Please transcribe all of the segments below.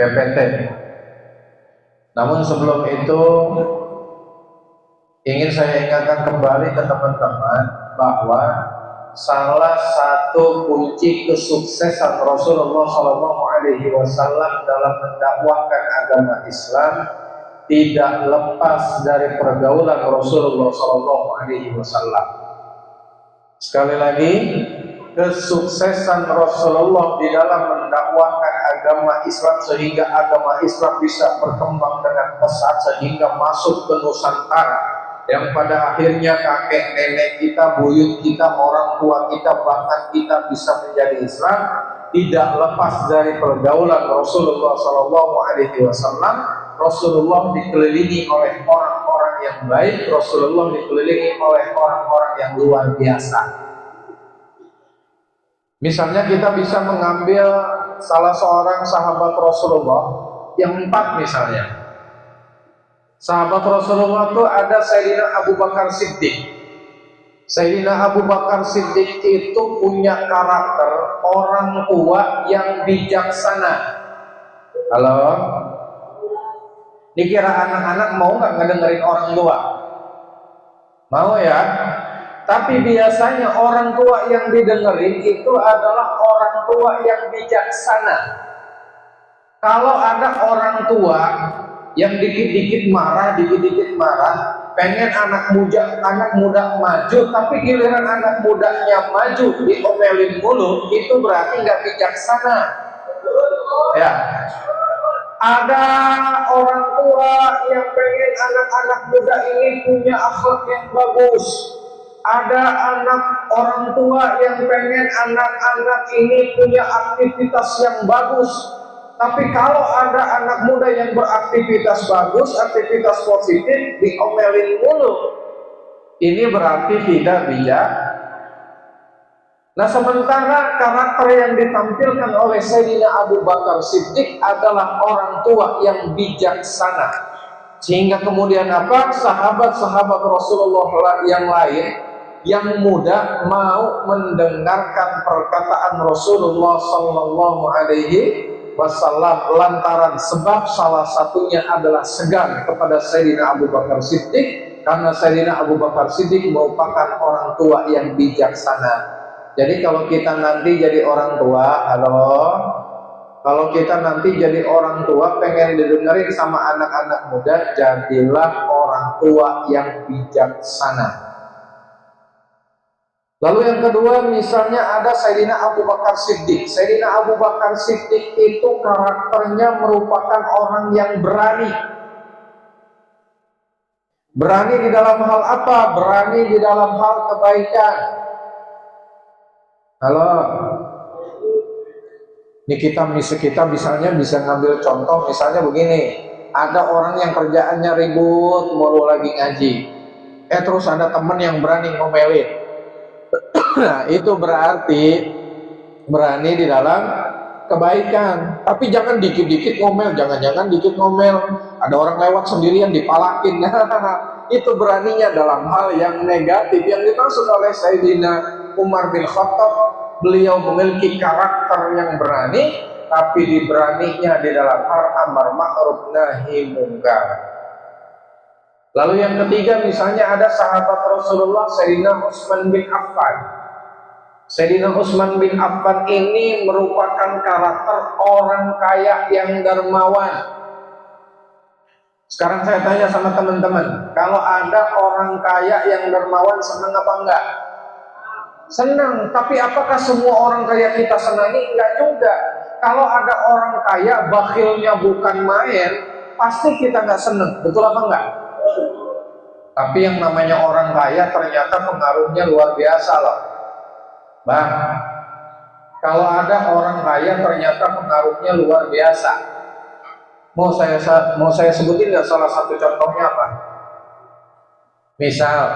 PPT. Namun sebelum itu ingin saya ingatkan kembali ke teman-teman bahwa salah satu kunci kesuksesan Rasulullah SAW dalam mendakwahkan agama Islam tidak lepas dari pergaulan Rasulullah SAW. Sekali lagi, kesuksesan Rasulullah di dalam mendakwahkan agama Islam sehingga agama Islam bisa berkembang dengan pesat sehingga masuk ke Nusantara, yang pada akhirnya kakek nenek kita, buyut kita, orang tua kita, bahkan kita bisa menjadi Islam, tidak lepas dari pergaulan Rasulullah SAW. Rasulullah dikelilingi oleh orang-orang yang baik, Rasulullah dikelilingi oleh orang-orang yang luar biasa. Misalnya kita bisa mengambil salah seorang sahabat Rasulullah yang 4 misalnya. Sahabat Rasulullah itu ada Sayyidina Abu Bakar Siddiq. Sayyidina Abu Bakar Siddiq itu punya karakter orang tua yang bijaksana. Halo? Dikira anak-anak mau nggak ngedengerin orang tua? Mau ya? Tapi biasanya orang tua yang didengerin itu adalah orang tua yang bijaksana. Kalau ada orang tua yang dikit-dikit marah, pengen anak muda maju, tapi giliran anak mudanya maju diomelin mulu, itu berarti nggak bijaksana. Ya. Ada orang tua yang pengen anak-anak muda ini punya akhlak yang bagus. Ada orang tua yang pengen anak-anak ini punya aktivitas yang bagus. Tapi kalau ada anak muda yang beraktivitas bagus, aktivitas positif, diomelin mulu, ini berarti tidak bijak. Nah, sementara karakter yang ditampilkan oleh Sayyidina Abu Bakar Siddiq adalah orang tua yang bijaksana. Sehingga kemudian apa? Sahabat-sahabat Rasulullah yang lain yang muda mau mendengarkan perkataan Rasulullah SAW lantaran sebab salah satunya adalah segan kepada Sayyidina Abu Bakar Siddiq, karena Sayyidina Abu Bakar Siddiq merupakan orang tua yang bijaksana. Jadi kalau kita nanti jadi orang tua, kalau kita nanti jadi orang tua pengen didengerin sama anak-anak muda, jadilah orang tua yang bijaksana. Lalu yang kedua, misalnya ada Sayyidina Abu Bakar Siddiq. Sayyidina Abu Bakar Siddiq itu karakternya merupakan orang yang berani. Berani di dalam hal apa? Berani di dalam hal kebaikan. Halo, ini kita misalnya bisa ngambil contoh, misalnya begini, ada orang yang kerjaannya ribut, mulu lagi ngaji, terus ada temen yang berani ngomelin. Nah, itu berarti berani di dalam kebaikan. Tapi jangan dikit-dikit ngomel, jangan-jangan dikit ngomel, ada orang lewat sendirian dipalakin. Itu beraninya dalam hal yang negatif. Yang dimaksud oleh Sayyidina Umar bin Khattab, beliau memiliki karakter yang berani, tapi diberaninya di dalam hal amar ma'ruf nahi munkar. Lalu yang ketiga, misalnya ada sahabat Rasulullah Sayyidina Utsman bin Affan. Sayyidina Utsman bin Affan ini merupakan karakter orang kaya yang dermawan. Sekarang saya tanya sama teman-teman, kalau ada orang kaya yang dermawan, senang apa enggak? Senang. Tapi apakah semua orang kaya kita senangi? Enggak juga. Kalau ada orang kaya bakhilnya bukan main, pasti kita enggak senang. Betul apa enggak? Tapi yang namanya orang kaya ternyata pengaruhnya luar biasa loh, Bang. Kalau ada orang kaya ternyata pengaruhnya luar biasa. Mau saya sebutin nggak salah satu contohnya apa? Misal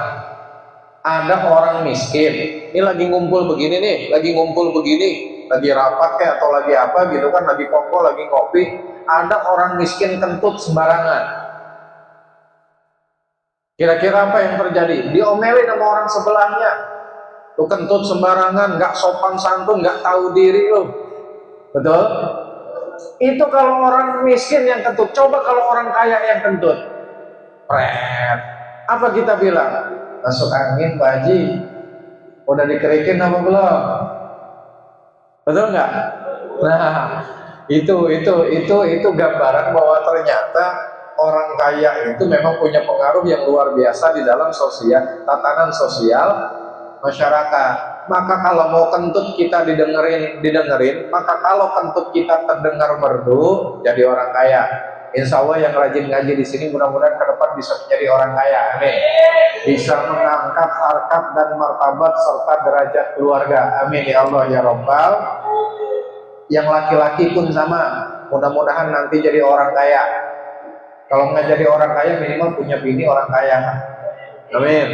ada orang miskin, ini lagi ngumpul begini nih, lagi rapat kayak atau lagi apa gitu kan, lagi kongko, lagi ngopi, ada orang miskin kentut sembarangan. Kira-kira apa yang terjadi? Diomelin sama orang sebelahnya. Lu kentut sembarangan, nggak sopan santun, nggak tahu diri lu. Betul? Itu kalau orang miskin yang kentut. Coba kalau orang kaya yang kentut. Pret. Apa kita bilang? Masuk angin Pak Haji. Udah dikerikin apa belum? Betul nggak? Nah, itu gambaran bahwa ternyata orang kaya itu memang punya pengaruh yang luar biasa di dalam tatanan sosial masyarakat. Maka kalau mau kentut kita didengerin, maka kalau kentut kita terdengar merdu, jadi orang kaya. Insya Allah yang rajin ngaji di sini mudah-mudahan ke depan bisa menjadi orang kaya. Amin. Bisa mengangkat harkat dan martabat serta derajat keluarga. Amin ya Allah ya Rabbal. Yang laki-laki pun sama. Mudah-mudahan nanti jadi orang kaya. Kalau nggak jadi orang kaya minimal punya bini orang kaya. Amin.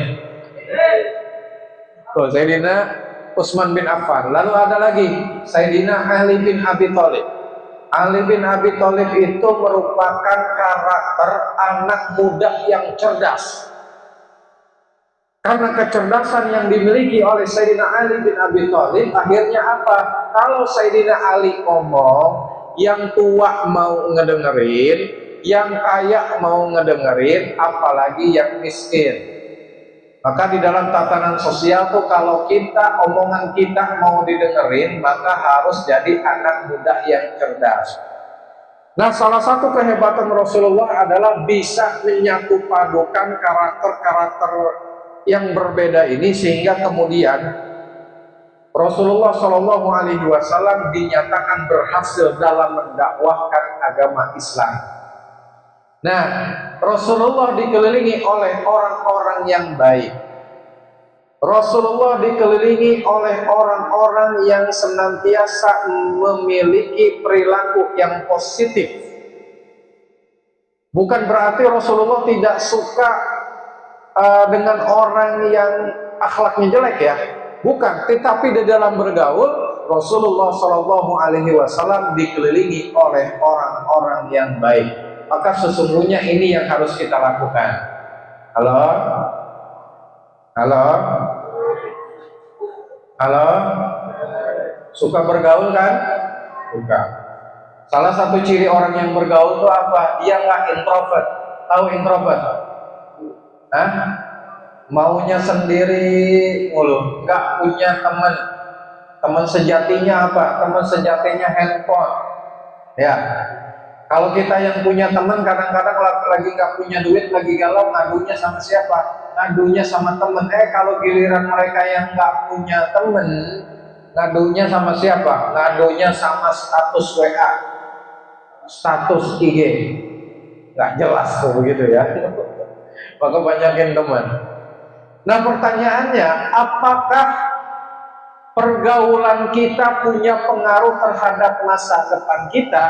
Tuh, Sayyidina Utsman bin Affan. Lalu ada lagi Sayyidina Ali bin Abi Thalib. Ali bin Abi Thalib itu merupakan karakter anak muda yang cerdas. Karena kecerdasan yang dimiliki oleh Sayyidina Ali bin Abi Thalib, akhirnya apa? Kalau Sayyidina Ali ngomong, yang tua mau ngedengerin, yang kaya mau ngedengerin, apalagi yang miskin. Maka di dalam tatanan sosial tuh kalau omongan kita mau didengerin, maka harus jadi anak muda yang cerdas. Nah, salah satu kehebatan Rasulullah adalah bisa menyatu padukan karakter-karakter yang berbeda ini, sehingga kemudian Rasulullah Shallallahu Alaihi Wasallam dinyatakan berhasil dalam mendakwahkan agama Islam. Nah, Rasulullah dikelilingi oleh orang-orang yang baik. Rasulullah dikelilingi oleh orang-orang yang senantiasa memiliki perilaku yang positif. Bukan berarti Rasulullah tidak suka dengan orang yang akhlaknya jelek ya. Bukan, tetapi di dalam bergaul Rasulullah Shallallahu Alaihi Wasallam dikelilingi oleh orang-orang yang baik. Maka sesungguhnya ini yang harus kita lakukan. Halo? Halo? Halo? Suka bergaul kan? Suka. Salah satu ciri orang yang bergaul itu apa? Dia nggak introvert. Tahu introvert? Hah? Maunya sendiri mulu, nggak punya teman. Teman sejatinya apa? Teman sejatinya handphone. Ya. Kalau kita yang punya teman kadang-kadang lagi nggak punya duit, lagi galau, ngadunya sama siapa? Ngadunya sama temen. Kalau giliran mereka yang nggak punya temen, ngadunya sama siapa? Ngadunya sama status WA, status IG, nggak jelas tuh begitu ya. Maka banyakin teman. Nah, pertanyaannya, apakah pergaulan kita punya pengaruh terhadap masa depan kita?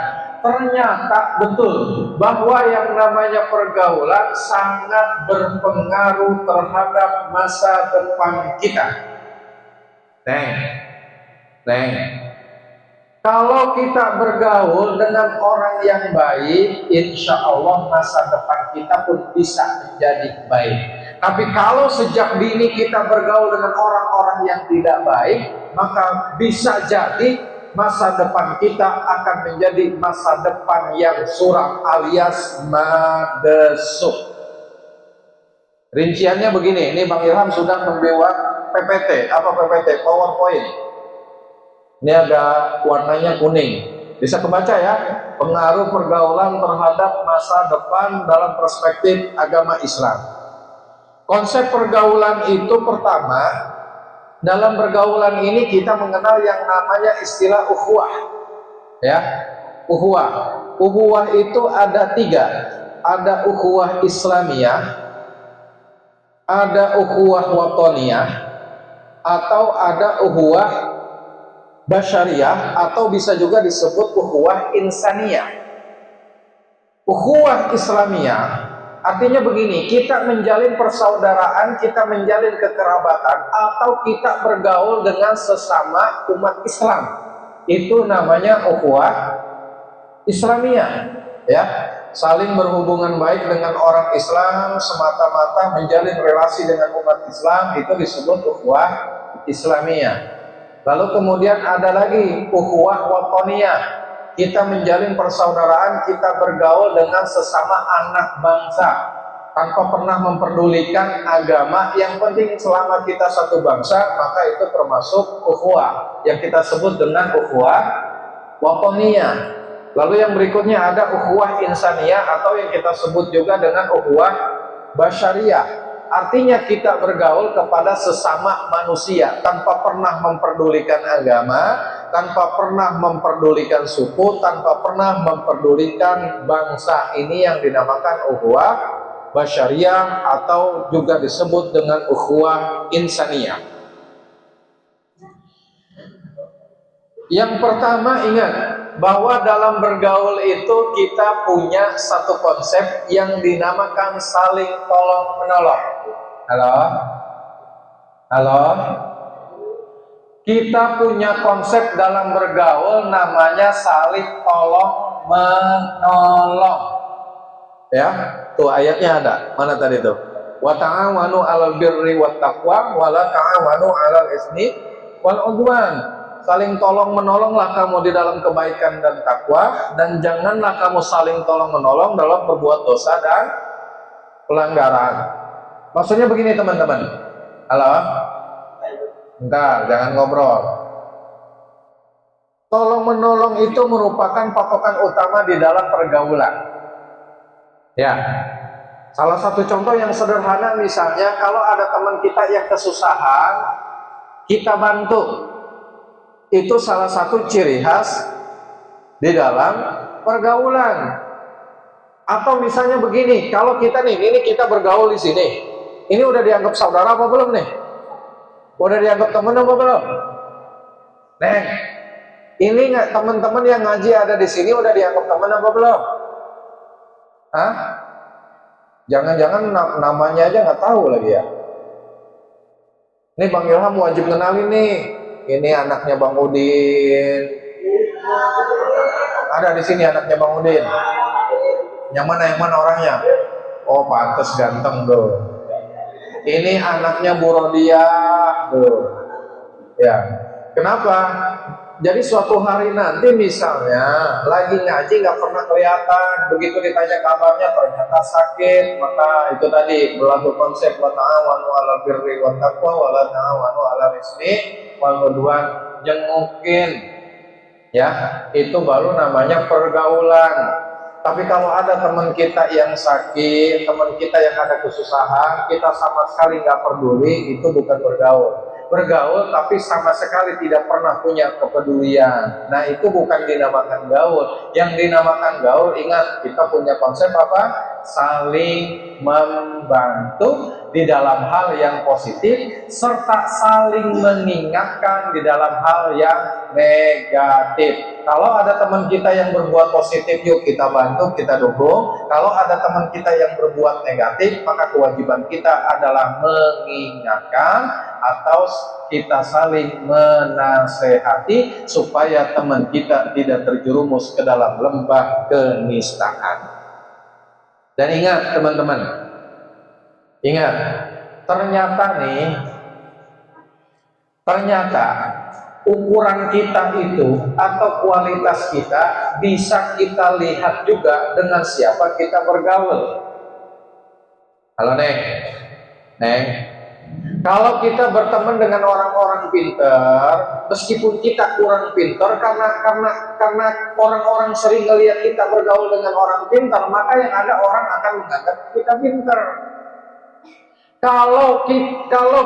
Ternyata betul bahwa yang namanya pergaulan sangat berpengaruh terhadap masa depan kita. Kalau kita bergaul dengan orang yang baik, insya Allah masa depan kita pun bisa menjadi baik. Tapi kalau sejak dini kita bergaul dengan orang-orang yang tidak baik, maka bisa jadi masa depan kita akan menjadi masa depan yang suram alias madesuk. Rinciannya begini, ini Bang Ilham sudah membuat PPT. Apa PPT? PowerPoint. Ini agak warnanya kuning. Bisa kebaca ya, pengaruh pergaulan terhadap masa depan dalam perspektif agama Islam. Konsep pergaulan itu pertama, dalam pergaulan ini kita mengenal yang namanya istilah ukhuwah. Ya, ukhuwah. Ukhuwah itu ada 3. Ada ukhuwah Islamiyah, ada ukhuwah watoniyah, atau ada ukhuwah basyariyah, atau bisa juga disebut ukhuwah insaniyah. Ukhuwah Islamiyah artinya begini, kita menjalin persaudaraan, kita menjalin kekerabatan, atau kita bergaul dengan sesama umat Islam. Itu namanya ukhuwah Islamiyah. Ya, saling berhubungan baik dengan orang Islam, semata-mata menjalin relasi dengan umat Islam, itu disebut ukhuwah Islamiyah. Lalu kemudian ada lagi ukhuwah watoniyah. kita menjalin persaudaraan, kita bergaul dengan sesama anak bangsa tanpa pernah memperdulikan agama. Yang penting selama kita satu bangsa, maka itu termasuk ukhuwah yang kita sebut dengan ukhuwah watoniyah. Lalu yang berikutnya ada ukhuwah insaniyah atau yang kita sebut juga dengan ukhuwah basyariyah. Artinya kita bergaul kepada sesama manusia tanpa pernah memperdulikan agama, tanpa pernah memperdulikan suku, tanpa pernah memperdulikan bangsa. Ini yang dinamakan ukhuwah basyariyah atau juga disebut dengan ukhuwah insaniyah. Yang pertama, ingat bahwa dalam bergaul itu kita punya satu konsep yang dinamakan saling tolong menolong. Halo? Kita punya konsep dalam bergaul namanya saling tolong menolong. Ya, tuh ayatnya ada. Mana tadi tuh? Wa ta'awanu 'alal birri wat taqwa wa la ta'awanu 'alal ismi wal 'udwan. Saling tolong menolonglah kamu di dalam kebaikan dan takwa, dan janganlah kamu saling tolong menolong dalam berbuat dosa dan pelanggaran. Maksudnya begini teman-teman. Halo? Bentar, jangan ngobrol. Tolong menolong itu merupakan patokan utama di dalam pergaulan. Ya. Salah satu contoh yang sederhana misalnya, kalau ada teman kita yang kesusahan, kita bantu. Itu salah satu ciri khas di dalam pergaulan. Atau misalnya begini, kalau kita nih, ini kita bergaul di sini, ini udah dianggap saudara apa belum nih? Udah dianggap teman apa belum? Neng, ini nggak teman-teman yang ngaji ada di sini udah dianggap teman apa belum? Hah? Jangan-jangan namanya aja nggak tahu lagi ya? Ini Bang Ilham wajib kenalin nih. Ini anaknya Bang Udin. Ada di sini anaknya Bang Udin. Yang mana orangnya? Oh, pantes ganteng tuh. Ini anaknya Bu Rodiah tuh. Ya. Kenapa? Jadi suatu hari nanti misalnya lagi ngaji nggak pernah kelihatan, begitu ditanya kabarnya ternyata sakit, maka itu tadi berlaku konsep wa ta'awanu 'alal birri wat taqwa wa la ta'awanu 'alal ismi wal 'udwan. Jengukin, ya, itu baru namanya pergaulan. Tapi kalau ada teman kita yang sakit, teman kita yang ada kesusahan, kita sama sekali nggak peduli, itu bukan bergaul. Bergaul tapi sama sekali tidak pernah punya kepedulian. Nah, itu bukan dinamakan gaul. Yang dinamakan gaul, ingat, kita punya konsep apa? Saling membantu di dalam hal yang positif, serta saling mengingatkan di dalam hal yang negatif. Kalau ada teman kita yang berbuat positif, yuk kita bantu, kita dukung. Kalau ada teman kita yang berbuat negatif, maka kewajiban kita adalah mengingatkan atau kita saling menasehati supaya teman kita tidak terjerumus ke dalam lembah kenistaan. Dan ingat teman-teman, ingat, ternyata ukuran kita itu atau kualitas kita bisa kita lihat juga dengan siapa kita bergaul. Halo Neng, kalau kita berteman dengan orang-orang pintar, meskipun kita kurang pintar, karena orang-orang sering melihat kita bergaul dengan orang pintar, maka yang ada orang akan menganggap kita pintar. Kalau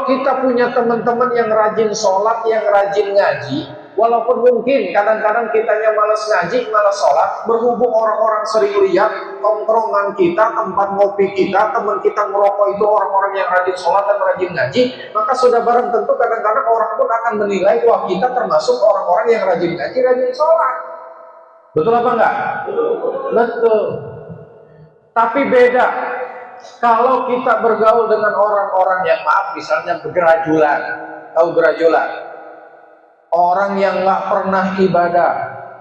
kita punya teman-teman yang rajin sholat, yang rajin ngaji, walaupun mungkin kadang-kadang kitanya malas ngaji, malas sholat, berhubung orang-orang sering lihat tongkrongan kita, tempat ngopi kita, teman kita ngerokok itu orang-orang yang rajin sholat dan rajin ngaji, maka sudah barang tentu kadang-kadang orang pun akan menilai, wah, kita termasuk orang-orang yang rajin ngaji, rajin sholat. Betul apa enggak? Betul. Tapi beda kalau kita bergaul dengan orang-orang yang, maaf, misalnya gerajulan. Tahu gerajulan? Orang yang nggak pernah ibadah,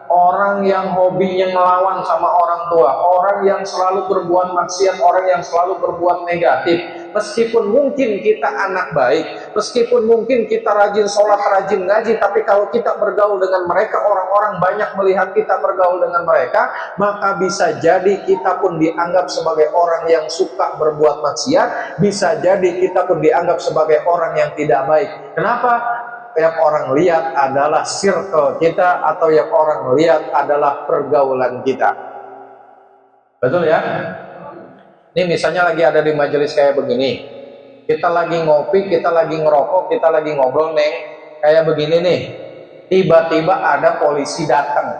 orang yang hobinya ngelawan sama orang tua, orang yang selalu berbuat maksiat, orang yang selalu berbuat negatif. Meskipun mungkin kita anak baik, meskipun mungkin kita rajin sholat, rajin ngaji, tapi kalau kita bergaul dengan mereka, orang-orang banyak melihat kita bergaul dengan mereka, maka bisa jadi kita pun dianggap sebagai orang yang suka berbuat maksiat, bisa jadi kita pun dianggap sebagai orang yang tidak baik. Kenapa? Yang orang lihat adalah circle kita, atau yang orang lihat adalah pergaulan kita. Betul ya? Ini misalnya lagi ada di majelis kayak begini, kita lagi ngopi, kita lagi ngerokok, kita lagi ngobrol nih, kayak begini nih, tiba-tiba ada polisi datang.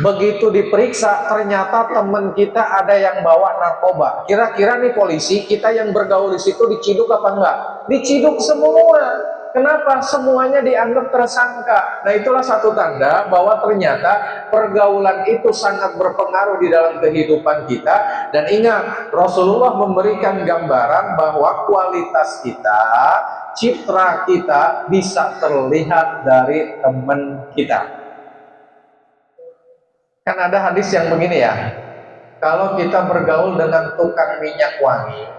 Begitu diperiksa, ternyata teman kita ada yang bawa narkoba. Kira-kira nih polisi, kita yang bergaul di situ diciduk apa enggak? Diciduk semua. Kenapa? Semuanya dianggap tersangka. Nah, itulah satu tanda bahwa ternyata pergaulan itu sangat berpengaruh di dalam kehidupan kita. Dan ingat, Rasulullah memberikan gambaran bahwa kualitas kita, citra kita bisa terlihat dari teman kita. Kan ada hadis yang begini ya, kalau kita bergaul dengan tukang minyak wangi,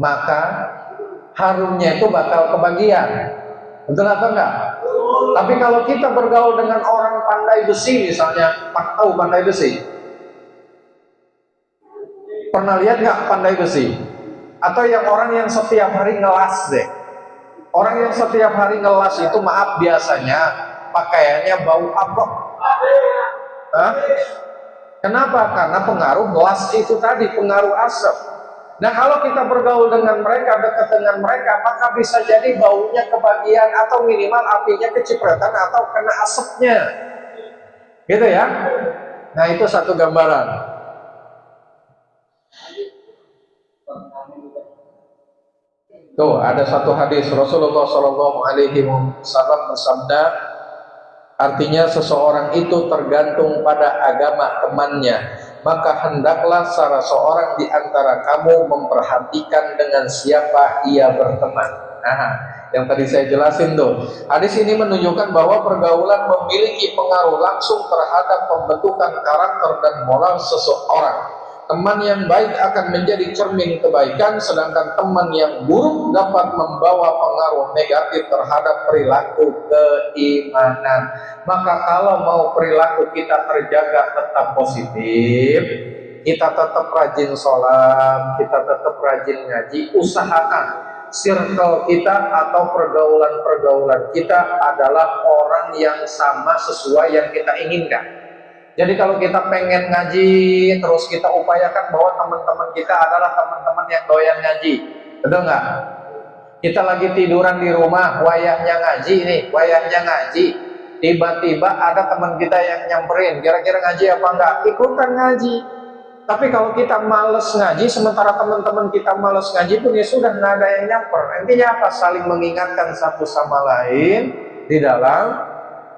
maka harumnya itu bakal kebagian. Betul apa enggak? Tapi kalau kita bergaul dengan orang pandai besi, misalnya, tahu pandai besi? Pernah lihat nggak pandai besi? Atau yang orang yang setiap hari ngelas deh. Orang yang setiap hari ngelas itu, maaf, biasanya pakaiannya bau abok. Hah? Kenapa? Karena pengaruh gelas itu tadi, pengaruh asap. Nah, kalau kita bergaul dengan mereka, dekat dengan mereka, maka bisa jadi baunya kebagian, atau minimal apinya kecipratan, atau kena asapnya. Gitu ya. Nah, itu satu gambaran. Tuh, ada satu hadis Rasulullah SAW bersabda, artinya seseorang itu tergantung pada agama temannya, maka hendaklah salah seorang di antara kamu memperhatikan dengan siapa ia berteman. Nah, yang tadi saya jelasin tuh, hadis ini menunjukkan bahwa pergaulan memiliki pengaruh langsung terhadap pembentukan karakter dan moral seseorang. Teman yang baik akan menjadi cermin kebaikan, sedangkan teman yang buruk dapat membawa pengaruh negatif terhadap perilaku keimanan. Maka kalau mau perilaku kita terjaga tetap positif, kita tetap rajin sholat, kita tetap rajin ngaji, usahakan circle kita atau pergaulan-pergaulan kita adalah orang yang sama sesuai yang kita inginkan. Jadi kalau kita pengen ngaji, terus kita upayakan bahwa teman-teman kita adalah teman-teman yang doyan ngaji. Betul nggak? Kita lagi tiduran di rumah, wayahnya ngaji nih, wayahnya ngaji. Tiba-tiba ada teman kita yang nyamperin, kira-kira ngaji apa enggak? Ikutan ngaji. Tapi kalau kita males ngaji, sementara teman-teman kita males ngaji pun ya sudah, nggak ada yang nyamper. Intinya apa? Saling mengingatkan satu sama lain di dalam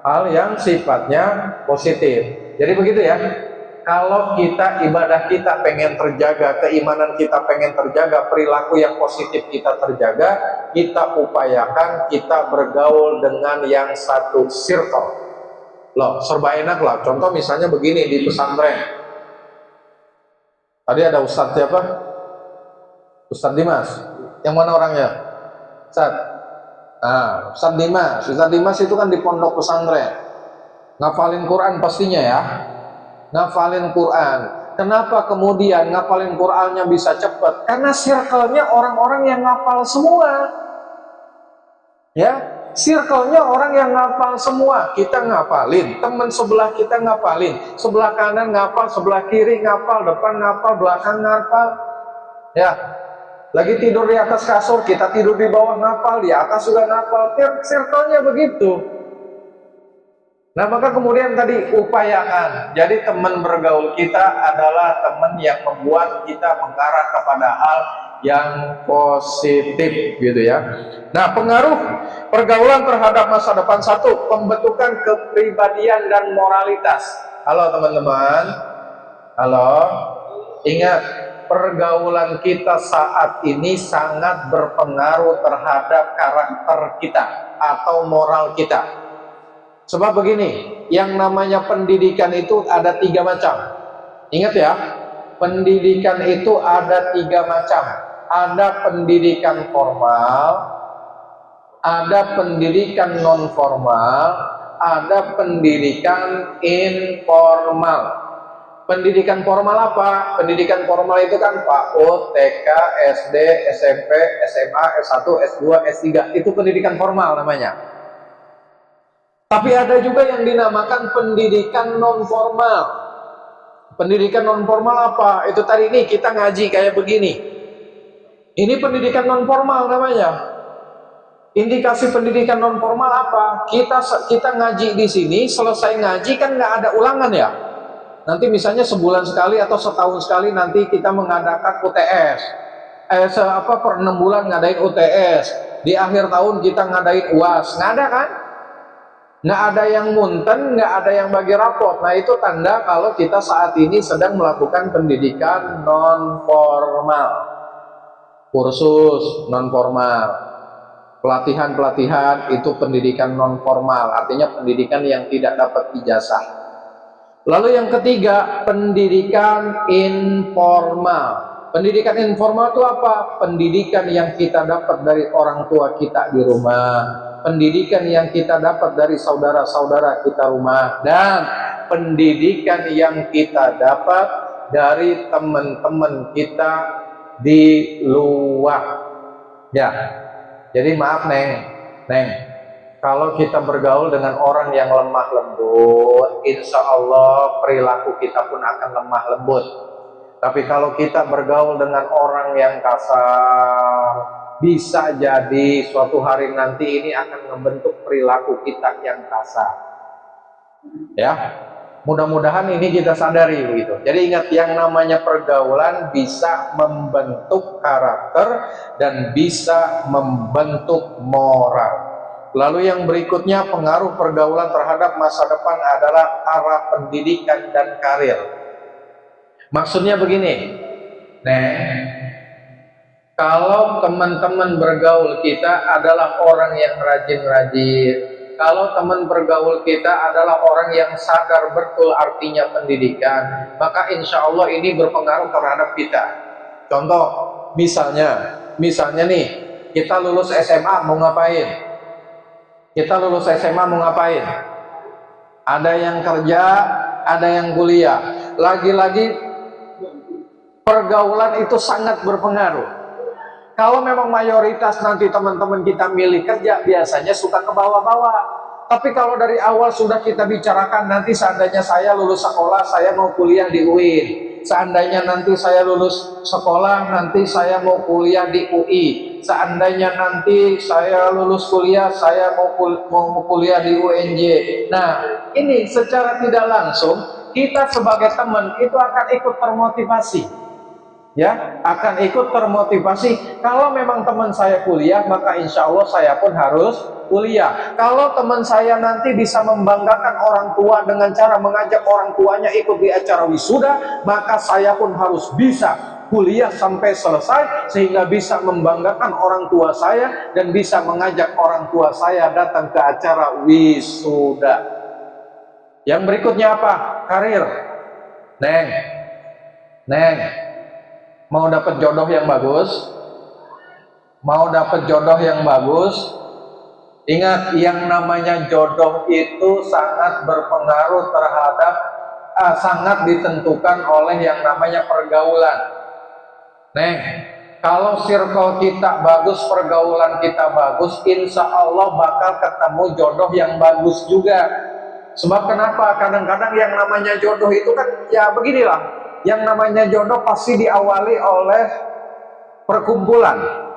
hal yang sifatnya positif. Jadi begitu ya, kalau kita ibadah kita pengen terjaga, keimanan kita pengen terjaga, perilaku yang positif kita terjaga, kita upayakan kita bergaul dengan yang satu circle. Loh, serba enak lah. Contoh misalnya begini di pesantren. Tadi ada Ustadz siapa? Ustadz Dimas. Yang mana orangnya? Ustadz. Nah, Ustadz Dimas. Ustadz Dimas itu kan di pondok pesantren. Ngafalin Quran pastinya ya, ngafalin Quran. Kenapa kemudian ngafalin Qurannya bisa cepat? Karena circle-nya orang-orang yang ngafal semua. Ya, circle-nya orang yang ngafal semua. Kita ngafalin, teman sebelah kita ngafalin, sebelah kanan ngafal, sebelah kiri ngafal, depan ngafal, belakang ngafal. Ya, lagi tidur di atas kasur, kita tidur di bawah ngafal, di atas juga ngafal. Circle-nya begitu. Nah, maka kemudian tadi upayakan. Jadi teman bergaul kita adalah teman yang membuat kita mengarah kepada hal yang positif gitu ya. Nah, pengaruh pergaulan terhadap masa depan, satu, pembentukan kepribadian dan moralitas. Halo teman-teman. Halo. Ingat, pergaulan kita saat ini sangat berpengaruh terhadap karakter kita atau moral kita. Sebab begini, yang namanya pendidikan itu ada 3 macam. Ingat ya, Pendidikan itu ada 3 macam. Ada pendidikan formal, ada pendidikan non formal, ada pendidikan informal. Pendidikan formal apa? Pendidikan formal itu kan PAUD, TK, SD, SMP, SMA, S1, S2, S3. Itu pendidikan formal namanya. Tapi ada juga yang dinamakan pendidikan non formal. Pendidikan non formal apa? Itu tadi nih kita ngaji kayak begini. Ini pendidikan non formal namanya. Indikasi pendidikan non formal apa? Kita ngaji di sini, selesai ngaji kan nggak ada ulangan ya. Nanti misalnya sebulan sekali atau setahun sekali nanti kita mengadakan UTS. Per 6 bulan ngadain UTS. Di akhir tahun kita ngadain UAS. Nggak ada kan? Nggak ada yang munten, nggak ada yang bagi rapot. Nah itu tanda kalau kita saat ini sedang melakukan pendidikan non formal. Kursus non formal, pelatihan-pelatihan itu pendidikan non formal, artinya pendidikan yang tidak dapat ijazah. Lalu yang ketiga, pendidikan informal. Pendidikan informal itu apa? Pendidikan yang kita dapat dari orang tua kita di rumah, pendidikan yang kita dapat dari saudara-saudara kita rumah, dan pendidikan yang kita dapat dari teman-teman kita di luar. Ya, jadi maaf Neng, kalau kita bergaul dengan orang yang lemah lembut, insya Allah perilaku kita pun akan lemah lembut. Tapi kalau kita bergaul dengan orang yang kasar, bisa jadi suatu hari nanti ini akan membentuk perilaku kita yang kasar. Ya, mudah-mudahan ini kita sadari begitu. Jadi ingat, yang namanya pergaulan bisa membentuk karakter dan bisa membentuk moral. Lalu yang berikutnya, pengaruh pergaulan terhadap masa depan adalah arah pendidikan dan karir. Maksudnya begini, kalau teman-teman bergaul kita adalah orang yang rajin-rajin, kalau teman bergaul kita adalah orang yang sadar betul artinya pendidikan, maka insya Allah ini berpengaruh terhadap kita. Contoh, misalnya nih, kita lulus SMA mau ngapain? Ada yang kerja, ada yang kuliah. Lagi-lagi pergaulan itu sangat berpengaruh. Kalau memang mayoritas nanti teman-teman kita milih kerja, biasanya suka ke bawah-bawah. Tapi kalau dari awal sudah kita bicarakan, nanti seandainya saya lulus sekolah, saya mau kuliah di UIN. Seandainya nanti saya lulus sekolah, nanti saya mau kuliah di UI. Seandainya nanti saya lulus kuliah, saya mau kuliah di UNJ. Nah, ini secara tidak langsung kita sebagai teman itu akan ikut termotivasi. Ya, akan ikut termotivasi. Kalau memang teman saya kuliah, maka insya Allah saya pun harus kuliah. Kalau teman saya nanti bisa membanggakan orang tua dengan cara mengajak orang tuanya ikut di acara wisuda, maka saya pun harus bisa kuliah sampai selesai sehingga bisa membanggakan orang tua saya dan bisa mengajak orang tua saya datang ke acara wisuda. Yang berikutnya apa? Karir. Neng, mau dapat jodoh yang bagus? Ingat, yang namanya jodoh itu sangat berpengaruh terhadap, sangat ditentukan oleh yang namanya pergaulan. Neng, kalau circle kita bagus, pergaulan kita bagus, insya Allah bakal ketemu jodoh yang bagus juga. Sebab kenapa? Kadang-kadang yang namanya jodoh itu kan, ya beginilah, yang namanya jodoh pasti diawali oleh perkumpulan.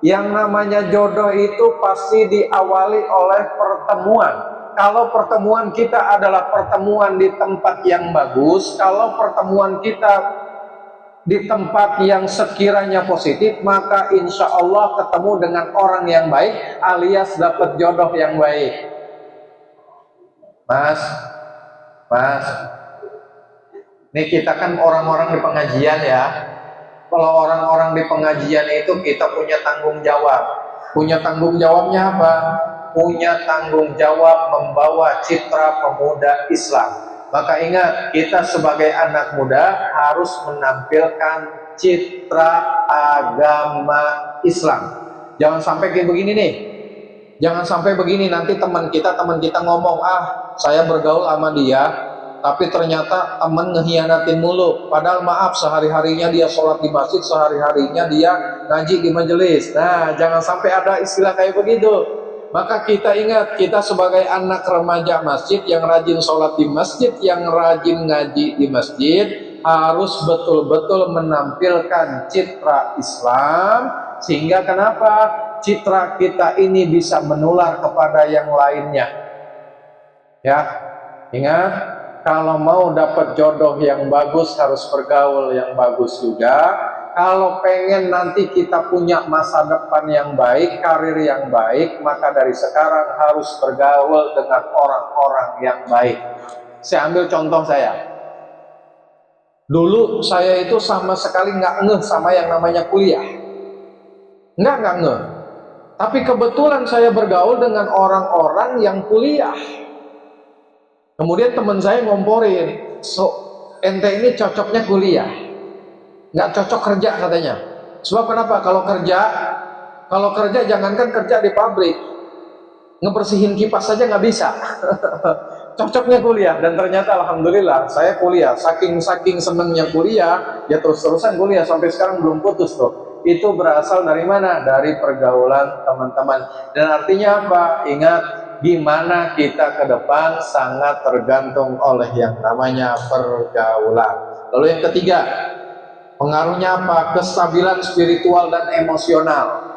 Yang namanya jodoh itu pasti diawali oleh pertemuan. Kalau pertemuan kita adalah pertemuan di tempat yang bagus, kalau pertemuan kita di tempat yang sekiranya positif, maka insya Allah ketemu dengan orang yang baik alias dapat jodoh yang baik. Mas, ini kita kan orang-orang di pengajian ya. Kalau orang-orang di pengajian itu kita punya tanggung jawab. Punya tanggung jawabnya apa? Punya tanggung jawab membawa citra pemuda Islam. Maka ingat, kita sebagai anak muda harus menampilkan citra agama Islam. Jangan sampai kayak begini nih. Jangan sampai begini, nanti teman kita ngomong, saya bergaul sama dia, tapi ternyata teman ngehianatin mulu. Padahal maaf, sehari-harinya dia sholat di masjid, sehari-harinya dia ngaji di majelis. Nah, jangan sampai ada istilah kayak begitu. Maka kita ingat, kita sebagai anak remaja masjid yang rajin sholat di masjid, yang rajin ngaji di masjid, harus betul-betul menampilkan citra Islam. Sehingga kenapa? Citra kita ini bisa menular kepada yang lainnya. Ya, ingat, kalau mau dapat jodoh yang bagus harus bergaul yang bagus juga. Kalau pengen nanti kita punya masa depan yang baik, karir yang baik, maka dari sekarang harus bergaul dengan orang-orang yang baik. Saya ambil contoh saya. Dulu saya itu sama sekali nggak ngeh sama yang namanya kuliah. Nggak ngeh. Tapi kebetulan saya bergaul dengan orang-orang yang kuliah. Kemudian teman saya ngomporin, ente ini cocoknya kuliah, nggak cocok kerja katanya. Sebab kenapa? Kalau kerja jangankan kerja di pabrik, ngebersihin kipas saja nggak bisa. Cocoknya kuliah. Dan ternyata alhamdulillah saya kuliah. Saking senengnya kuliah, ya terus-terusan kuliah sampai sekarang belum putus tuh. Itu berasal dari mana? Dari pergaulan teman-teman. Dan artinya apa? Ingat, gimana kita ke depan sangat tergantung oleh yang namanya pergaulan. Lalu yang ketiga, pengaruhnya apa? Kestabilan spiritual dan emosional.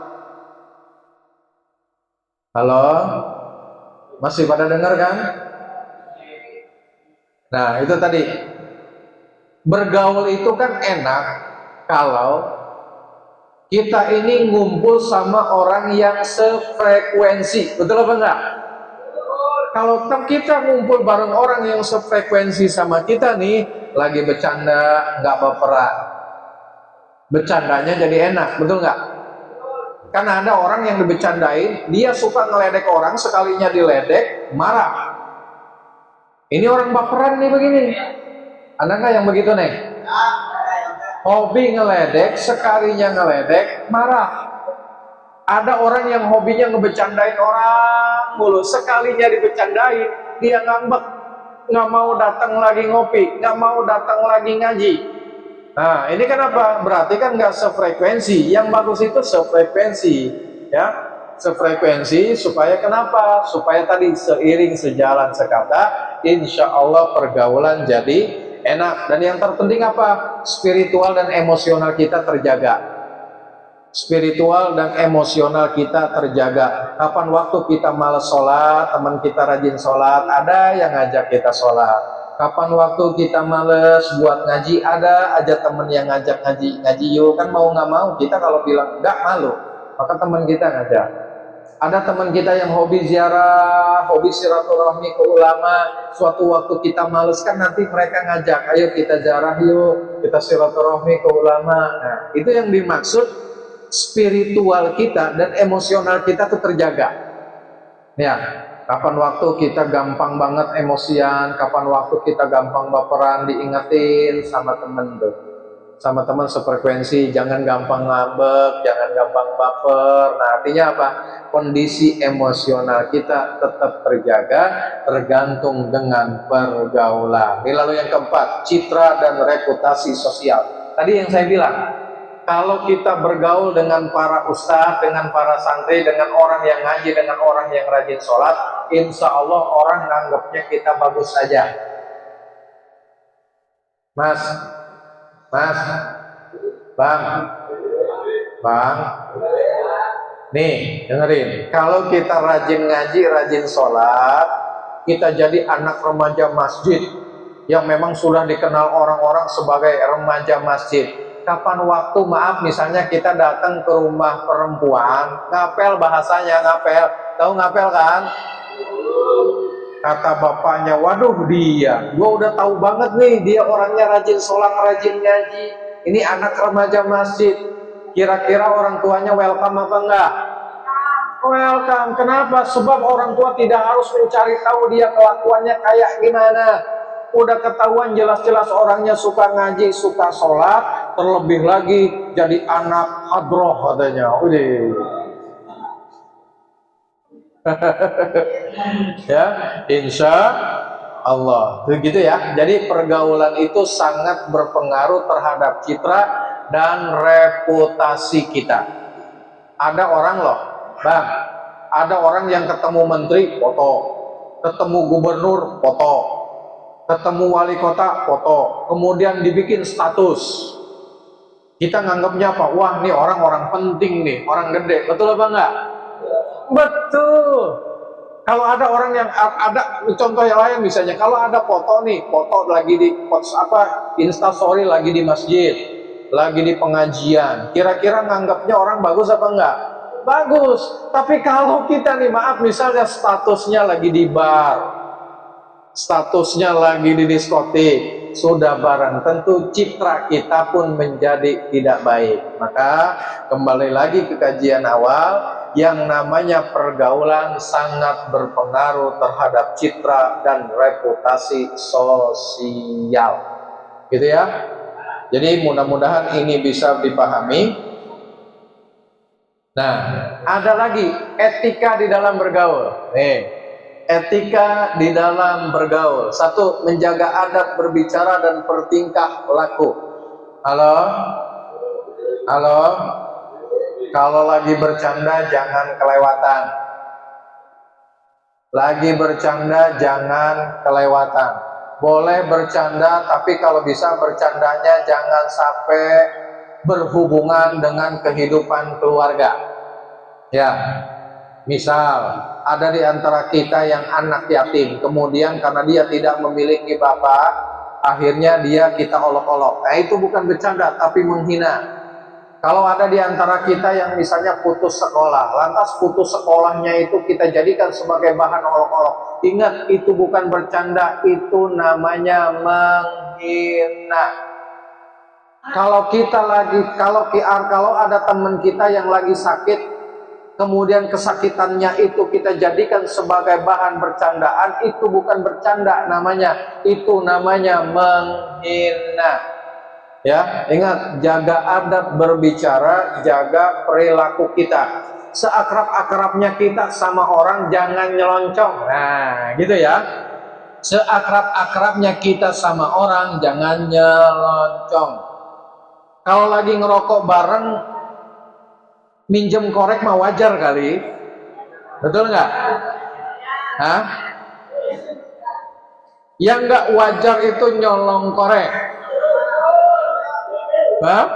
Halo? Masih pada dengar kan? Nah, itu tadi. Bergaul itu kan enak kalau kita ini ngumpul sama orang yang sefrekuensi. Betul apa enggak? Kalau kita ngumpul bareng orang yang sefrekuensi sama kita nih, lagi bercanda, nggak baperan. Bercandanya jadi enak, betul nggak? Karena ada orang yang dibercandain, dia suka ngeledek orang, sekalinya diledek, marah. Ini orang baperan nih begini. Ada nggak yang begitu nih? Hobi ngeledek, sekalinya ngeledek, marah. Ada orang yang hobinya ngebecandain orang mulu, sekalinya dibecandain, dia ngambek, nggak mau datang lagi ngopi, nggak mau datang lagi ngaji. Nah, ini kenapa? Berarti kan nggak sefrekuensi. Yang bagus itu sefrekuensi, ya, sefrekuensi. Supaya kenapa? Supaya tadi seiring sejalan sekata, insya Allah pergaulan jadi enak. Dan yang terpenting apa? Spiritual dan emosional kita terjaga. Spiritual dan emosional kita terjaga. Kapan waktu kita malas sholat, teman kita rajin sholat, ada yang ngajak kita sholat. Kapan waktu kita males buat ngaji, ada aja teman yang ngajak ngaji yuk. Kan mau nggak mau kita kalau bilang enggak, malu, maka teman kita ngajak. Ada teman kita yang hobi ziarah, hobi silaturahmi ke ulama. Suatu waktu kita males, kan nanti mereka ngajak, ayo kita ziarah yuk, kita silaturahmi ke ulama. Nah, itu yang dimaksud spiritual kita dan emosional kita tuh terjaga. Ya, kapan waktu kita gampang banget emosian, kapan waktu kita gampang baperan, diingetin sama temen tuh. Sama teman sefrekuensi, jangan gampang ngambek, jangan gampang baper. Nah, artinya apa? Kondisi emosional kita tetap terjaga, tergantung dengan pergaulan. Ini lalu yang keempat, citra dan reputasi sosial. Tadi yang saya bilang, kalau kita bergaul dengan para ustadz, dengan para santri, dengan orang yang ngaji, dengan orang yang rajin sholat, insya Allah orang nganggapnya kita bagus saja. Mas, bang, nih dengerin. Kalau kita rajin ngaji, rajin sholat, kita jadi anak remaja masjid yang memang sudah dikenal orang-orang sebagai remaja masjid. Kapan waktu, maaf, misalnya kita datang ke rumah perempuan, ngapel, bahasanya ngapel, tahu ngapel kan? Kata bapaknya, waduh dia, gua udah tahu banget nih, dia orangnya rajin sholat, rajin ngaji, ini anak remaja masjid. Kira-kira orang tuanya welcome apa enggak? Welcome. Kenapa? Sebab orang tua tidak harus mencari tahu dia kelakuannya kayak gimana. udah ketahuan jelas-jelas orangnya suka ngaji, suka sholat, terlebih lagi jadi anak hadroh katanya. Udah. Ya, insya Allah. Begitu ya. Jadi pergaulan itu sangat berpengaruh terhadap citra dan reputasi kita. Ada orang loh, Bang, ada orang yang ketemu menteri, foto, ketemu gubernur, foto, ketemu wali kota, foto, kemudian dibikin status. Kita nganggapnya apa? Wah, nih orang-orang penting nih, orang gede. Betul apa enggak? Betul. Kalau ada orang yang ada contoh yang lain misalnya, kalau ada foto nih, foto lagi di Instastory lagi di masjid, lagi di pengajian, kira-kira nganggapnya orang bagus apa enggak? Bagus. Tapi kalau kita nih, maaf, misalnya statusnya lagi di bar, statusnya lagi di diskotik, sudah barang tentu citra kita pun menjadi tidak baik. Maka kembali lagi ke kajian awal, yang namanya pergaulan sangat berpengaruh terhadap citra dan reputasi sosial, gitu ya. Jadi mudah-mudahan ini bisa dipahami. Nah, ada lagi etika di dalam bergaul. Etika di dalam bergaul. Satu, menjaga adab berbicara dan bertingkah laku. Halo? Halo? Kalau lagi bercanda jangan kelewatan. Lagi bercanda jangan kelewatan. Boleh bercanda, tapi kalau bisa bercandanya jangan sampai berhubungan dengan kehidupan keluarga. Ya, misal ada di antara kita yang anak yatim, kemudian karena dia tidak memiliki bapak, akhirnya kita olok-olok. Nah, itu bukan bercanda, tapi menghina. Kalau ada di antara kita yang misalnya putus sekolah, lantas putus sekolahnya itu kita jadikan sebagai bahan olok-olok. Ingat, itu bukan bercanda, itu namanya menghina. Kalau ada teman kita yang lagi sakit, kemudian kesakitannya itu kita jadikan sebagai bahan bercandaan, itu bukan bercanda namanya, itu namanya menghina. Ya, ingat, jaga adab berbicara, jaga perilaku kita. Seakrab-akrabnya kita sama orang jangan nyeloncongan. Nah, gitu ya. Seakrab-akrabnya kita sama orang jangan nyeloncongan. Kalau lagi ngerokok bareng, minjem korek mah wajar kali. Betul nggak? Hah? Yang nggak wajar itu nyolong korek. Hah?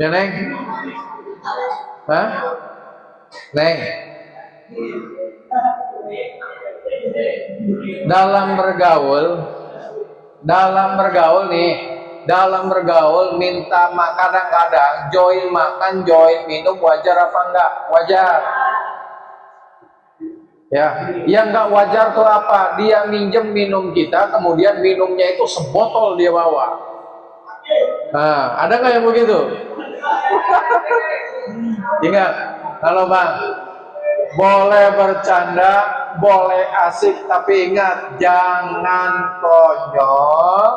Ya, Neng? Hah? Neng? Dalam bergaul minta kadang-kadang join makan, join minum, wajar apa enggak? Wajar. Ya, yang nggak wajar tuh apa? Dia minjem minum kita, kemudian minumnya itu sebotol dia bawa. Nah, ada nggak yang begitu? Ingat, kalau Bang, boleh bercanda, boleh asik, tapi ingat, jangan konyol,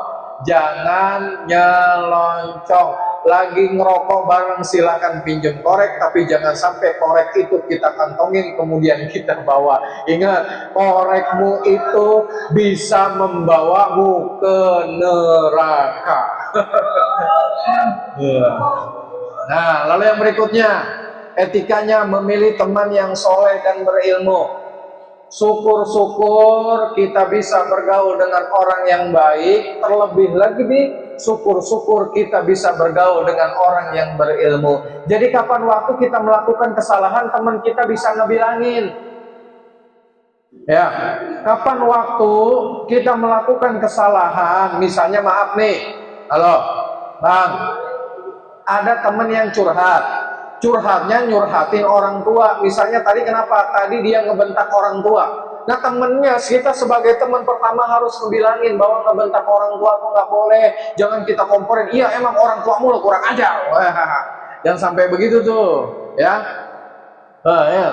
jangan nyeloncongan. Lagi ngerokok bareng silakan pinjam korek, tapi jangan sampai korek itu kita kantongin kemudian kita bawa. Ingat, korekmu itu bisa membawamu ke neraka. Nah, lalu yang berikutnya, etikanya memilih teman yang soleh dan berilmu. Syukur-syukur kita bisa bergaul dengan orang yang baik, terlebih lagi syukur-syukur kita bisa bergaul dengan orang yang berilmu. Jadi kapan waktu kita melakukan kesalahan, teman kita bisa ngebilangin. Ya, kapan waktu kita melakukan kesalahan, misalnya maaf nih, halo, Bang, ada teman yang curhatnya nyurhatin orang tua. Misalnya tadi kenapa? Tadi dia ngebentak orang tua. Nah, temennya, kita sebagai teman pertama harus ngebilangin bahwa ngebentak orang tua itu nggak boleh. Jangan kita komporin. Iya, emang orang tuamu lo kurang ajar. Jangan sampai begitu tuh, ya. Ya.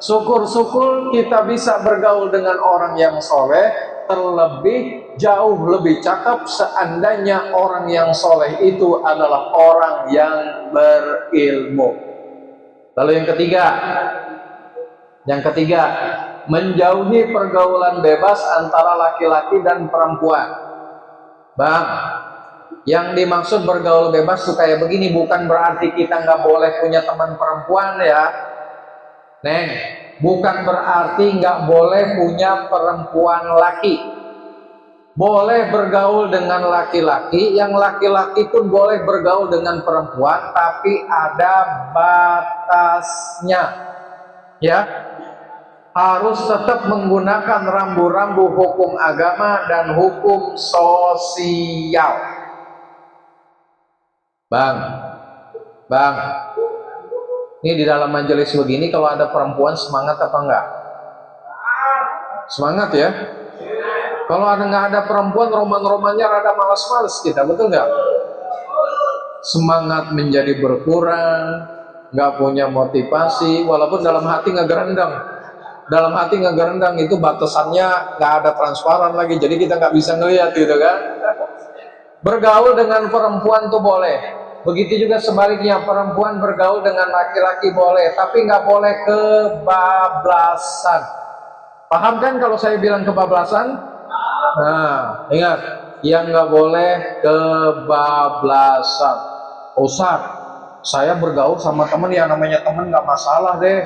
Syukur-syukur kita bisa bergaul dengan orang yang soleh, terlebih jauh lebih cakep seandainya orang yang soleh itu adalah orang yang berilmu. Lalu yang ketiga, menjauhi pergaulan bebas antara laki-laki dan perempuan. Bang, yang dimaksud bergaul bebas tuh kayak begini, bukan berarti kita nggak boleh punya teman perempuan ya. Neng, bukan berarti nggak boleh punya perempuan laki. Boleh bergaul dengan laki-laki, yang laki-laki pun boleh bergaul dengan perempuan, tapi ada batasnya. Ya, harus tetap menggunakan rambu-rambu hukum agama dan hukum sosial. Bang, ini di dalam majelis begini kalau ada perempuan semangat apa enggak? Semangat ya. Kalau nggak ada perempuan, roman-romannya rada malas-malas kita, betul nggak? Semangat menjadi berkurang, nggak punya motivasi, walaupun dalam hati ngegerendang. Dalam hati ngegerendang itu batasannya nggak ada transparan lagi, jadi kita nggak bisa ngelihat gitu kan. Bergaul dengan perempuan tuh boleh. Begitu juga sebaliknya, perempuan bergaul dengan laki-laki boleh, tapi nggak boleh kebablasan. Paham kan kalau saya bilang kebablasan? Nah, ingat, yang nggak boleh kebablasan. Ustaz, saya bergaul sama temen, yang namanya temen nggak masalah deh.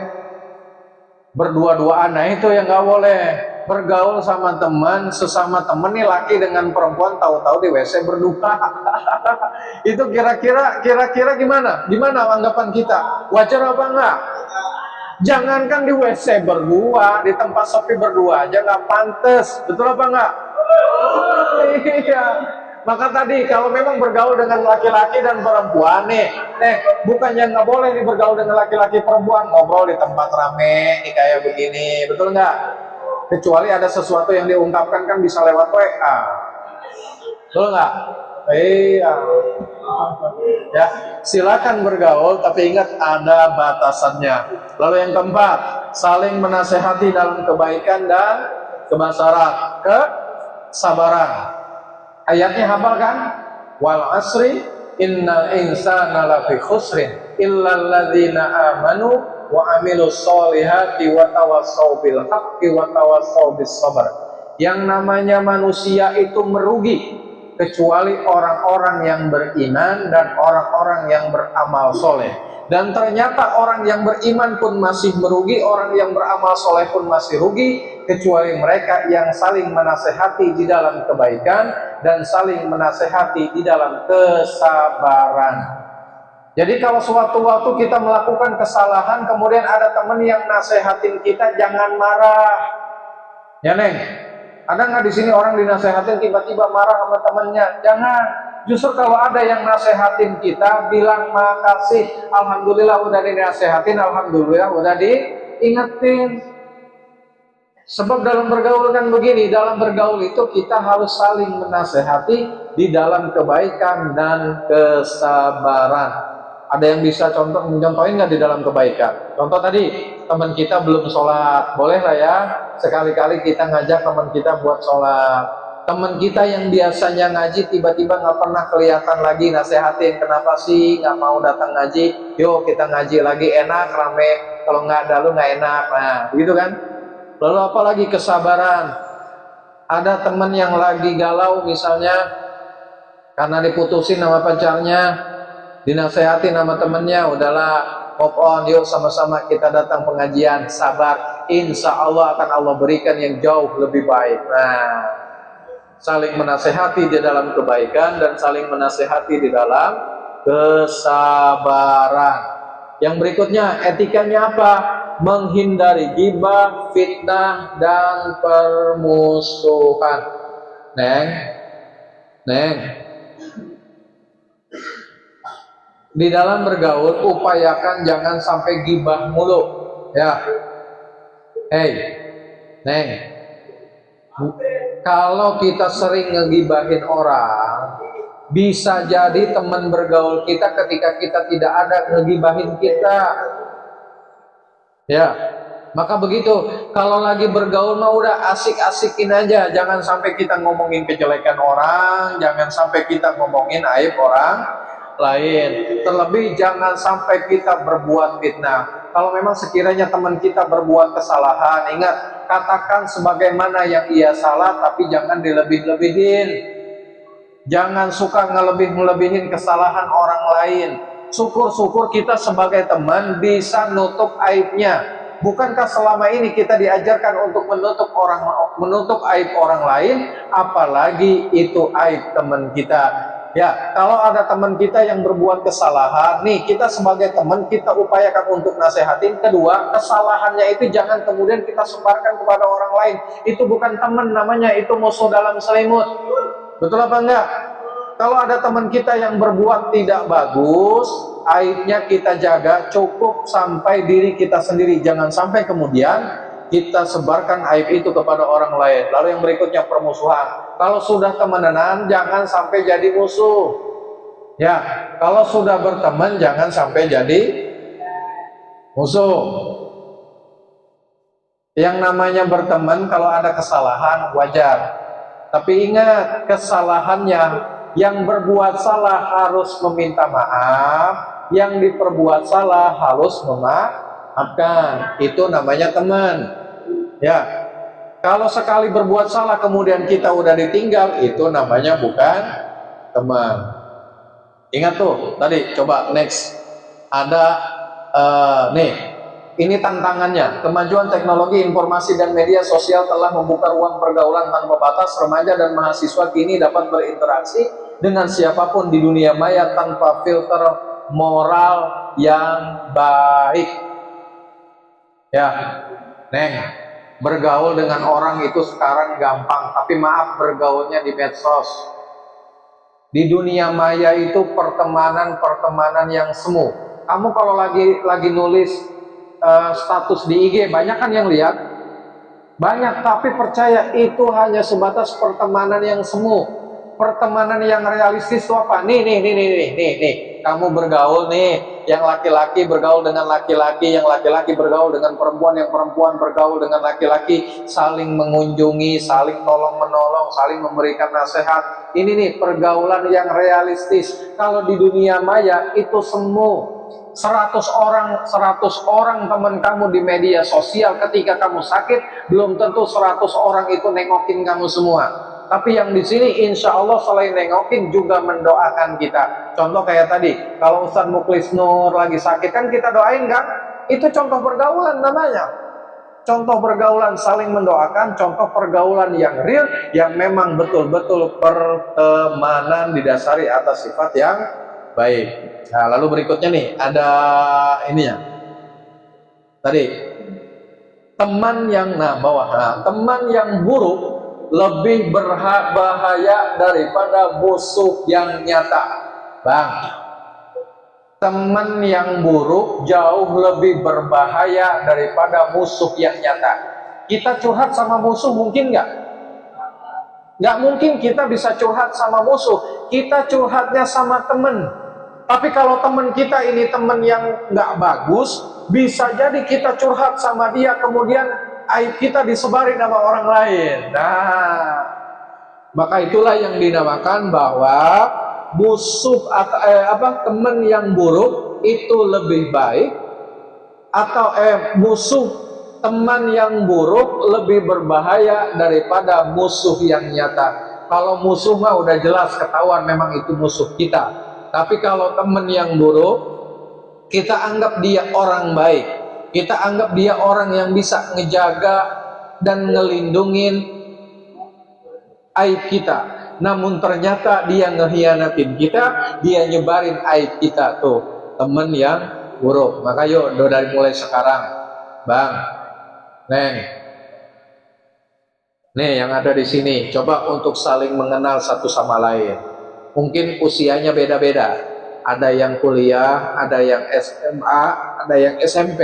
Berdua-duaan, nah itu yang nggak boleh. Bergaul sama teman, sesama temen nih, laki dengan perempuan, tahu-tahu di WC berdua. Itu kira-kira gimana anggapan kita? Wajar apa enggak? Jangankan di WC berdua, di tempat sepi berdua aja nggak pantas, betul apa enggak? Iya. Maka tadi kalau memang bergaul dengan laki-laki dan perempuan nih, bukannya nggak boleh nih bergaul dengan laki-laki perempuan, ngobrol di tempat rame nih kayak begini, betul nggak? Kecuali ada sesuatu yang diungkapkan kan bisa lewat WA, betul nggak? Iya. Ya, silakan bergaul, tapi ingat ada batasannya. Lalu yang keempat, saling menasehati dalam kebaikan dan kesabaran. Ayatnya hafal kan? Wal asri innal insana lafi khusrin illal ladzina amanu wa amilus solihati wa tawassau bil haqqi wa tawassau bis sabr. Yang namanya manusia itu merugi kecuali orang-orang yang beriman dan orang-orang yang beramal soleh. Dan ternyata orang yang beriman pun masih merugi, orang yang beramal soleh pun masih rugi, kecuali mereka yang saling menasehati di dalam kebaikan dan saling menasehati di dalam kesabaran. Jadi kalau suatu waktu kita melakukan kesalahan, kemudian ada teman yang nasehatin kita, jangan marah. Ya Neng, ada nggak di sini orang dinasehatin tiba-tiba marah sama temennya? Jangan. Justru kalau ada yang nasehatin kita, bilang makasih, alhamdulillah udah dinasehatin, alhamdulillah udah diingetin. Sebab dalam bergaul kan begini, dalam bergaul itu kita harus saling menasehati di dalam kebaikan dan kesabaran. Ada yang bisa mencontohin nggak di dalam kebaikan? Contoh tadi, teman kita belum sholat, boleh lah ya, sekali-kali kita ngajak teman kita buat sholat. Teman kita yang biasanya ngaji tiba-tiba nggak pernah kelihatan lagi, nasehatin, kenapa sih nggak mau datang ngaji? Yuk kita ngaji lagi, enak, rame. Kalau nggak ada lu nggak enak. Nah, begitu kan? Lalu apalagi kesabaran. Ada teman yang lagi galau misalnya karena diputusin sama pacarnya, dinasehatin sama temennya, udahlah move on, yuk sama-sama kita datang pengajian, sabar, insya Allah akan Allah berikan yang jauh lebih baik. Nah, saling menasehati di dalam kebaikan dan saling menasehati di dalam kesabaran. Yang berikutnya, etikanya apa? Menghindari ghibah, fitnah, dan permusuhan. Neng, di dalam bergaul upayakan jangan sampai ghibah mulu, ya. Hey, Neng, kalau kita sering ngegibahin orang, bisa jadi teman bergaul kita ketika kita tidak ada ngegibahin kita. Ya, Maka begitu, kalau lagi bergaul mah udah asik-asikin aja, jangan sampai kita ngomongin kejelekan orang, jangan sampai kita ngomongin aib orang lain. Terlebih jangan sampai kita berbuat fitnah. Kalau memang sekiranya teman kita berbuat kesalahan, ingat, katakan sebagaimana yang ia salah, tapi jangan dilebih-lebihin. Jangan suka ngelebih-ngelebihin kesalahan orang lain. Syukur-syukur kita sebagai teman bisa nutup aibnya. Bukankah selama ini kita diajarkan untuk menutup aib orang lain, apalagi itu aib teman kita. Ya, kalau ada teman kita yang berbuat kesalahan, nih kita sebagai teman kita upayakan untuk nasehatin. Kedua, kesalahannya itu jangan kemudian kita sebarkan kepada orang lain. Itu bukan teman namanya, itu musuh dalam selimut. Betul apa enggak? Kalau ada teman kita yang berbuat tidak bagus, aibnya kita jaga cukup sampai diri kita sendiri. Jangan sampai kemudian kita sebarkan aib itu kepada orang lain. Lalu yang berikutnya permusuhan. Kalau sudah temenan jangan sampai jadi musuh. Ya, kalau sudah berteman jangan sampai jadi musuh. Yang namanya berteman kalau ada kesalahan wajar. Tapi ingat, kesalahannya yang berbuat salah harus meminta maaf, yang diperbuat salah harus memaafkan. Itu namanya teman. Ya, kalau sekali berbuat salah kemudian kita udah ditinggal, itu namanya bukan teman. Ingat tuh, tadi coba next. Ada nih. Ini tantangannya. Kemajuan teknologi informasi dan media sosial telah membuka ruang pergaulan tanpa batas. Remaja dan mahasiswa kini dapat berinteraksi dengan siapapun di dunia maya tanpa filter moral yang baik. Ya, Neng, bergaul dengan orang itu sekarang gampang, tapi maaf, bergaulnya di medsos. Di dunia maya itu pertemanan yang semu. Kamu kalau lagi nulis status di IG, banyak kan yang lihat? Banyak, tapi percaya itu hanya sebatas pertemanan yang semu. Pertemanan yang realistis itu apa? Nih. Kamu bergaul nih, yang laki-laki bergaul dengan laki-laki, yang laki-laki bergaul dengan perempuan, yang perempuan bergaul dengan laki-laki, saling mengunjungi, saling tolong-menolong, saling memberikan nasihat. Ini nih pergaulan yang realistis. Kalau di dunia maya itu semu. 100 orang teman kamu di media sosial, ketika kamu sakit belum tentu 100 orang itu nengokin kamu semua. Tapi yang di sini insya Allah selain nengokin juga mendoakan kita. Contoh kayak tadi, kalau Ustadz Muklis Nur lagi sakit kan kita doain kan? Itu contoh pergaulan namanya. Contoh pergaulan saling mendoakan, contoh pergaulan yang real, yang memang betul-betul pertemanan didasari atas sifat yang baik. Nah, lalu berikutnya nih ada ininya. Tadi teman yang teman yang buruk lebih berbahaya daripada musuh yang nyata. Bang, teman yang buruk jauh lebih berbahaya daripada musuh yang nyata. Kita curhat sama musuh mungkin nggak? Nggak mungkin kita bisa curhat sama musuh. Kita curhatnya sama teman. Tapi kalau teman kita ini teman yang nggak bagus, bisa jadi kita curhat sama dia, kemudian aib kita disebarin sama orang lain. Nah, maka itulah yang dinamakan bahwa musuh atau teman yang buruk itu lebih baik, atau musuh teman yang buruk lebih berbahaya daripada musuh yang nyata. Kalau musuh mah udah jelas ketahuan memang itu musuh kita. Tapi kalau teman yang buruk, kita anggap dia orang baik. Kita anggap dia orang yang bisa ngejaga dan ngelindungin aib kita. Namun ternyata dia ngehianatin kita, dia nyebarin aib kita. Tuh, teman yang buruk. Maka yuk, dari mulai sekarang, Bang, Neng, nih yang ada di sini, coba untuk saling mengenal satu sama lain. Mungkin usianya beda-beda. Ada yang kuliah, ada yang SMA, ada yang SMP,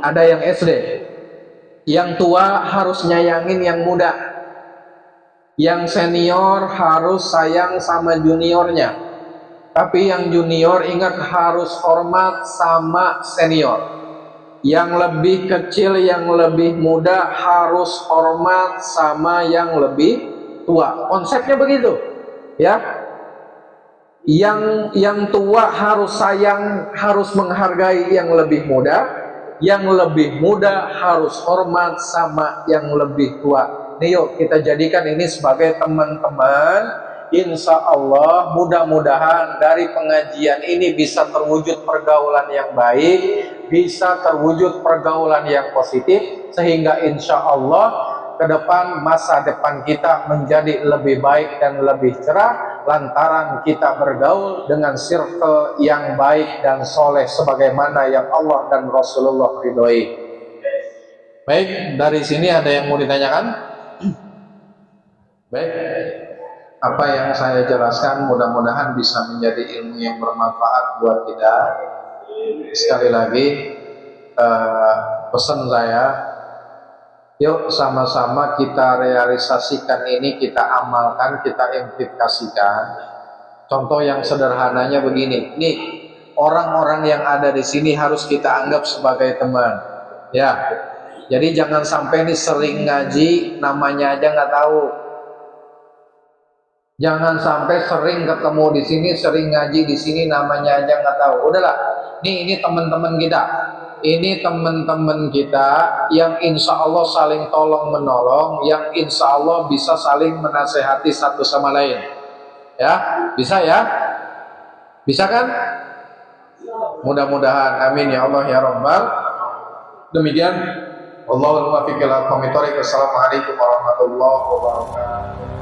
ada yang SD. Yang tua harus nyayangin yang muda. Yang senior harus sayang sama juniornya. Tapi yang junior ingat harus hormat sama senior. Yang lebih kecil, yang lebih muda harus hormat sama yang lebih tua. Konsepnya begitu, ya. Yang tua harus sayang, harus menghargai yang lebih muda. Yang lebih muda harus hormat sama yang lebih tua. Nih yuk kita jadikan ini sebagai teman-teman. Insya Allah mudah-mudahan dari pengajian ini bisa terwujud pergaulan yang baik, bisa terwujud pergaulan yang positif, sehingga insya Allah ke depan masa depan kita menjadi lebih baik dan lebih cerah lantaran kita bergaul dengan circle yang baik dan soleh sebagaimana yang Allah dan Rasulullah ridhoi. Baik, dari sini ada yang mau ditanyakan? Baik, apa yang saya jelaskan mudah-mudahan bisa menjadi ilmu yang bermanfaat buat kita. Sekali lagi pesan saya, yuk sama-sama kita realisasikan ini, kita amalkan, kita implikasikan. Contoh yang sederhananya begini, nih orang-orang yang ada di sini harus kita anggap sebagai teman, ya. Jadi jangan sampai nih sering ngaji namanya aja nggak tahu. Jangan sampai sering ketemu di sini, sering ngaji di sini, namanya aja nggak tahu. Udahlah, ini teman-teman kita. Ini teman-teman kita yang insya Allah saling tolong menolong, yang insya Allah bisa saling menasehati satu sama lain. Ya, bisa ya? Bisa kan? Mudah-mudahan, amin ya Allah ya Rabbal. Demikian. Wallahul muwaffiq ila aqwamit thoriq. Assalamualaikum warahmatullahi wabarakatuh.